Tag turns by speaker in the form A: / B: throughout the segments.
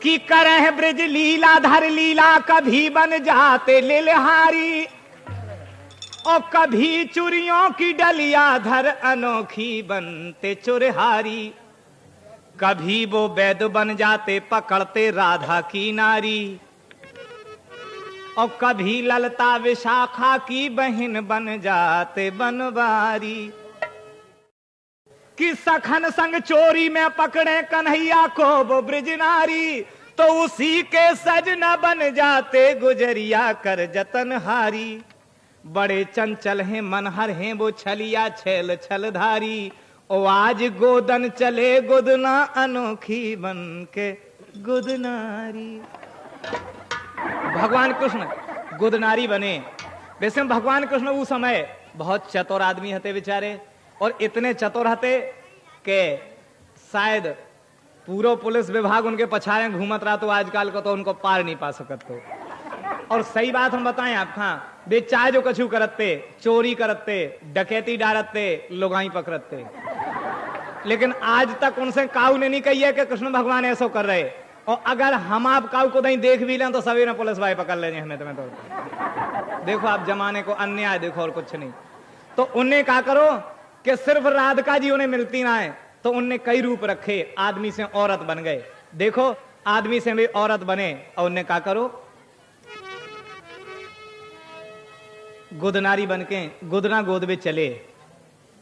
A: कि करह ब्रज लीला धर लीला, कभी बन जाते लिलहारी, और कभी चुरियों की डलिया धर अनोखी बनते चुरहारी। कभी वो वैद बन जाते पकड़ते राधा की नारी, और कभी ललता विशाखा की बहन बन जाते बनवारी। कि सखन संग चोरी में पकड़े कन्हैया को वो ब्रज नारी, तो उसी के सजना बन जाते गुजरिया कर जतनहारी। बड़े चंचल हैं मनहर हैं वो छलिया छैल छलधारी, ओ आज गोदन चले गुदना अनोखी बन के गुदनारी। भगवान कृष्ण गुदनारी बने। वैसे भगवान कृष्ण उस समय बहुत चतुर आदमी हते बेचारे, और इतने चतुर हते कि शायद पूरा पुलिस विभाग उनके पछाड़े घूमत रहा तो आजकल को तो उनको पार नहीं पा सकत तो। और सही बात हम बताएं आपका, वे चाहे जो कछु करते, चोरी करते, डकैती डारते, लुगाई पकड़ते, लेकिन आज तक उनसे काऊ ने नहीं कही है कि कृष्ण भगवान ऐसा कर रहे। और अगर हम आप काऊ को नहीं देख भी लें तो सवेरे पुलिस भाई पकड़ लेंगे हमें। तुम्हें तो देखो आप जमाने को अन्याय देखो और कुछ नहीं। तो उन्हें क्या करो कि सिर्फ राधिका जी उन्हें मिलती ना है, तो उनने कई रूप रखे, आदमी से औरत बन गए। देखो आदमी से भी औरत बने, और उन्हें क्या करो गुदनारी बन के गुदना गोद में चले।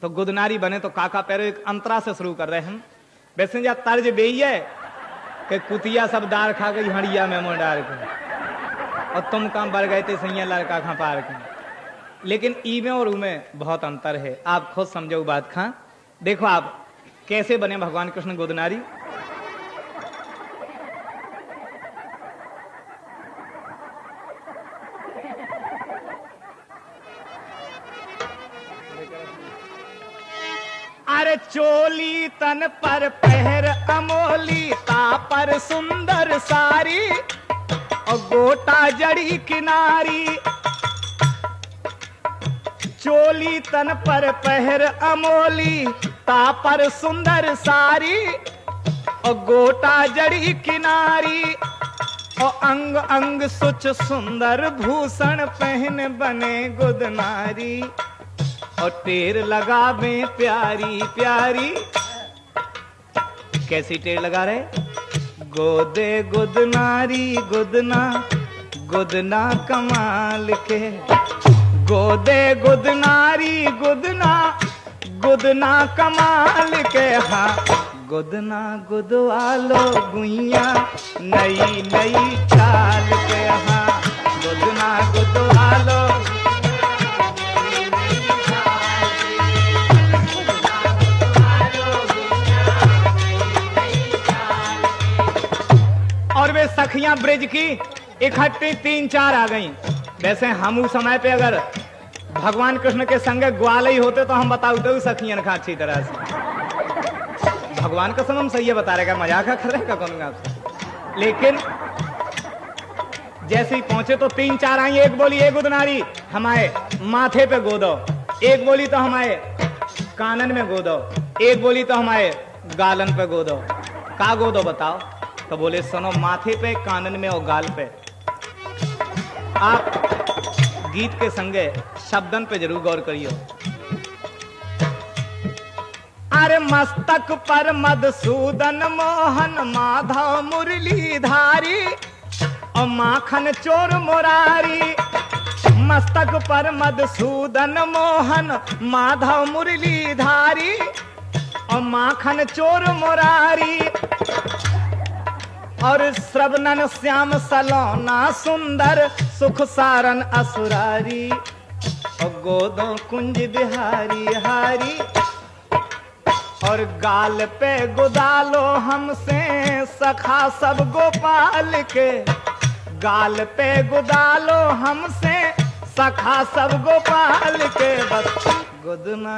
A: तो गुदनारी बने तो काका पैरो एक अंतरा से शुरू कर रहे हैं। वैसे जा तर्ज बेही है कि कुतिया सब दार खा गई हड़िया में मुंह डाल के, और तुम काम बढ़ गए थे सैया लड़का खा पार के। लेकिन ई में और ऊ में बहुत अंतर है, आप खुद समझो बात खा। देखो आप कैसे बने भगवान कृष्ण गुदनारी। अरे चोली तन पर पहर अमोली, ता पर सुंदर सारी, और गोटा जड़ी किनारी। चोली तन पर पहर अमोली, ता पर सुंदर सारी, और गोटा जड़ी किनारी। और अंग अंग सुच सुंदर भूषण पहन बने गुदनारी, और टेर लगावे प्यारी प्यारी। कैसी टेर लगा रहे? गोदे गुदनारी गुदना गुदना कमाल के, गोदे गुदनारी गुदना गुदना कमाल के। हाँ गुदना गुदवालो गुइया नई नई चाल के। हाँ गुदना गुदवालो और वे सखियां ब्रिज की इकट्ठी 3-4 आ गईं। वैसे हम उस समय पे अगर भगवान कृष्ण के संग ग्वाल ही होते तो हम बताते सखियन खा अच्छी तरह से। भगवान का हम सही है बता रहेगा, मजाक कर रहेगा कौन आपसे। लेकिन जैसे ही पहुंचे तो 3-4 आई। एक बोली ए गुदनारी हमारे माथे पे गोदो, एक बोली तो हमारे कानन में गोदो, एक बोली तो हमारे गालन पे गोदो। का गोदो बताओ? तो बोले सुनो, माथे पे, कानन में और गाल पे। आप गीत के संगे शब्दन पे जरूर गौर करियो। अरे मस्तक पर मधुसूदन मोहन माधव मुरली धारी, और माखन चोर मुरारी। मस्तक पर मधुसूदन मोहन माधव मुरली धारी, और माखन चोर मुरारी। और श्रवणन श्याम सलोना सुंदर सुख सारन असुरारी, और गोदो कुंज बिहारी हारी। और गाल पे गुदालो हमसे सखा सब गोपाल के, गाल पे गुदालो हमसे सखा सब गोपाल के। बस गुदना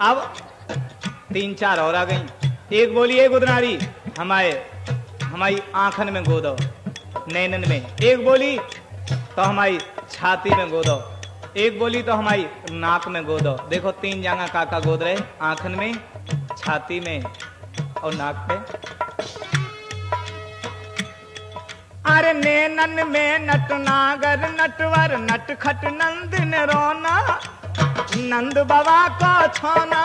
A: अब 3-4 और आ गई। एक बोली ए गुदनारी हमारे हमारी आंखन में गोदो, नैनन में। एक बोली तो हमारी छाती में गोदो, एक बोली तो हमारी नाक में गोदो। देखो 3 जगह काका गोद रहे, आंखन में, छाती में और नाक पे। अरे नैनन में नटनागर नटवर नटखट नंद ने रोना, नंद बाबा को छोना।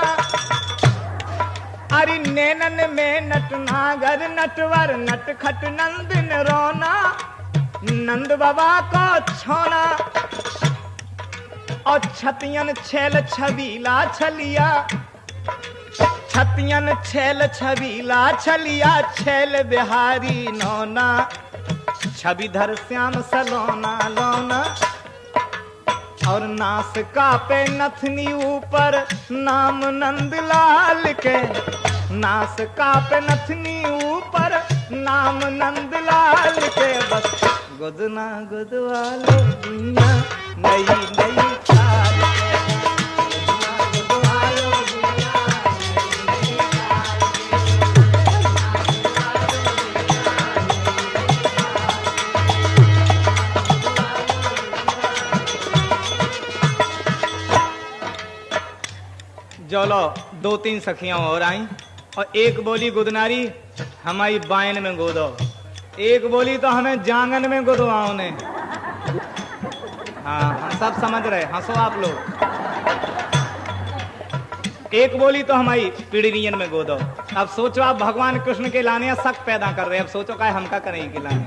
A: अरे नैनन में नटनागर नटवर नटखट नंद ने रोना, नंद बाबा को छोना। और छतियन छेल छबीला छलिया, छतियन छेल छबीला छलिया, छेल बिहारी नौना, छविधर श्याम सलोना लोना। और नासिका पे नथनी ऊपर नाम नंदलाल के, नासिका पे नथनी ऊपर नाम नंदलाल के। बस गुदना गुदवालो दुनिया नई नई चाल के, गुदना गुदवालो दुनिया नई नई चाल। चलो 2-3 सखियां और आई और एक बोली गुदनारी हमारी बायन में गोदो, एक बोली तो हमें जांगन में गोदवाओ ने। हाँ, हम सब समझ रहे, हंसो आप लोग। एक बोली तो हमारी पीड़ियन में गोदो। अब सोचो आप भगवान कृष्ण के लाने शक पैदा कर रहे हैं। अब सोचो क्या हम का करें के लाने,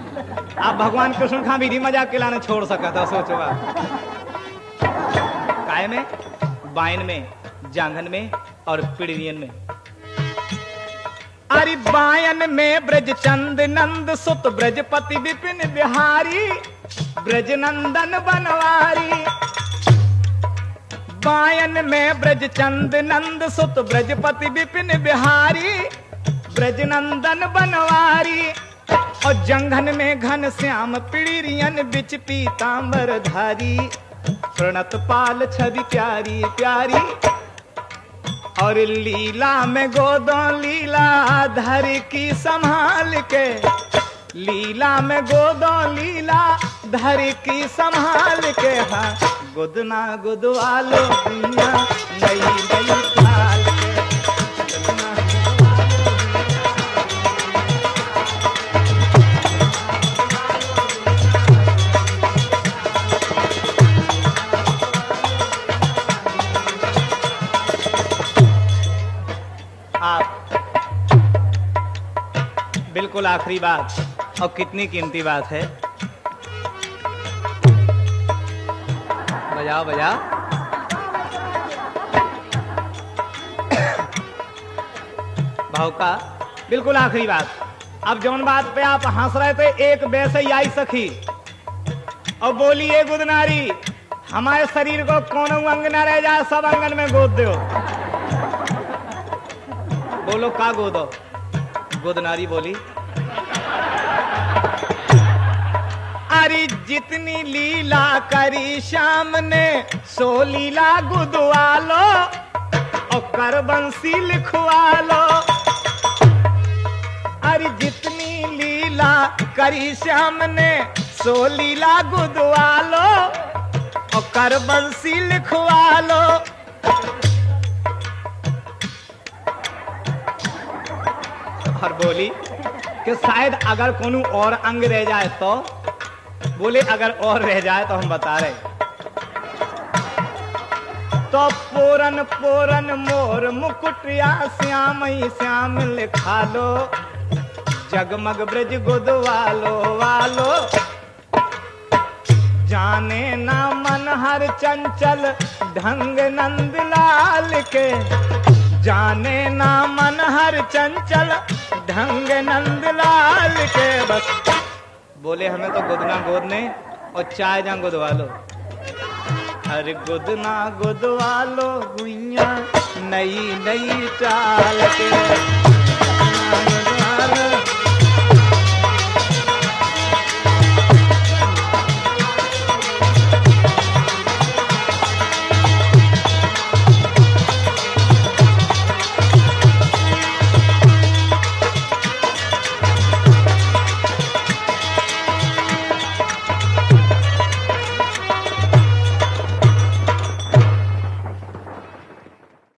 A: आप भगवान कृष्ण का विधि मजाक के लाने छोड़ सका था। सोचो आप काय में, बायन में, जांघन में और पीड़ियन में। अरे बायन में ब्रज चंद नंद सुत ब्रजपति विपिन बिहारी, ब्रज नंदन बनवारी। बायन में ब्रज चंद नंद सुत ब्रजपति विपिन बिहारी, ब्रज नंदन बनवारी। और जंघन में घन श्याम पीड़ियन बिच पीतांबर धारी, प्रणत पाल छवि प्यारी प्यारी। और लीला में गोदो लीला धर की संभाल के, लीला में गोदो लीला धर की संभाल के। हाँ, गुदना गुदवालो दुनिया नई नई चाल के, गुदना बिल्कुल आखिरी बात और कितनी कीमती बात है। बजाओ बजाओ। भाव का बिल्कुल आखिरी बात। अब जौन बात पे आप हंस रहे थे, एक वैसे ही आई सखी और बोली, ये गुदनारी हमारे शरीर को कौन अंग न रह जाए, सब अंगन में गोद दो। बोलो का गोदो? गुदनारी बोली, अरे जितनी लीला करी श्याम ने सो लीला गुदवा लो और कर बंसी लिखवा लो। अरे जितनी लीला करी श्याम ने सो लीला गुदवा लो और कर बंसी लिखवा लो। और बोली कि शायद अगर कोनो और अंग रह जाए तो, बोले अगर और रह जाए तो हम बता रहे। तो पूरन पूरन मोर मुकुटिया श्याम ही श्याम लिखा लो, जगमग ब्रज गुदवालो वालो। जाने ना मन हर चंचल ढंग नंदलाल के, जाने ना मन हर चंचल ढंग नंदलाल के। बस बोले हमें तो गुदना गोदने और चाय जहाँ गुदवा लो। अरे गुदना गुदवा लो गुइया नई नई चाल के।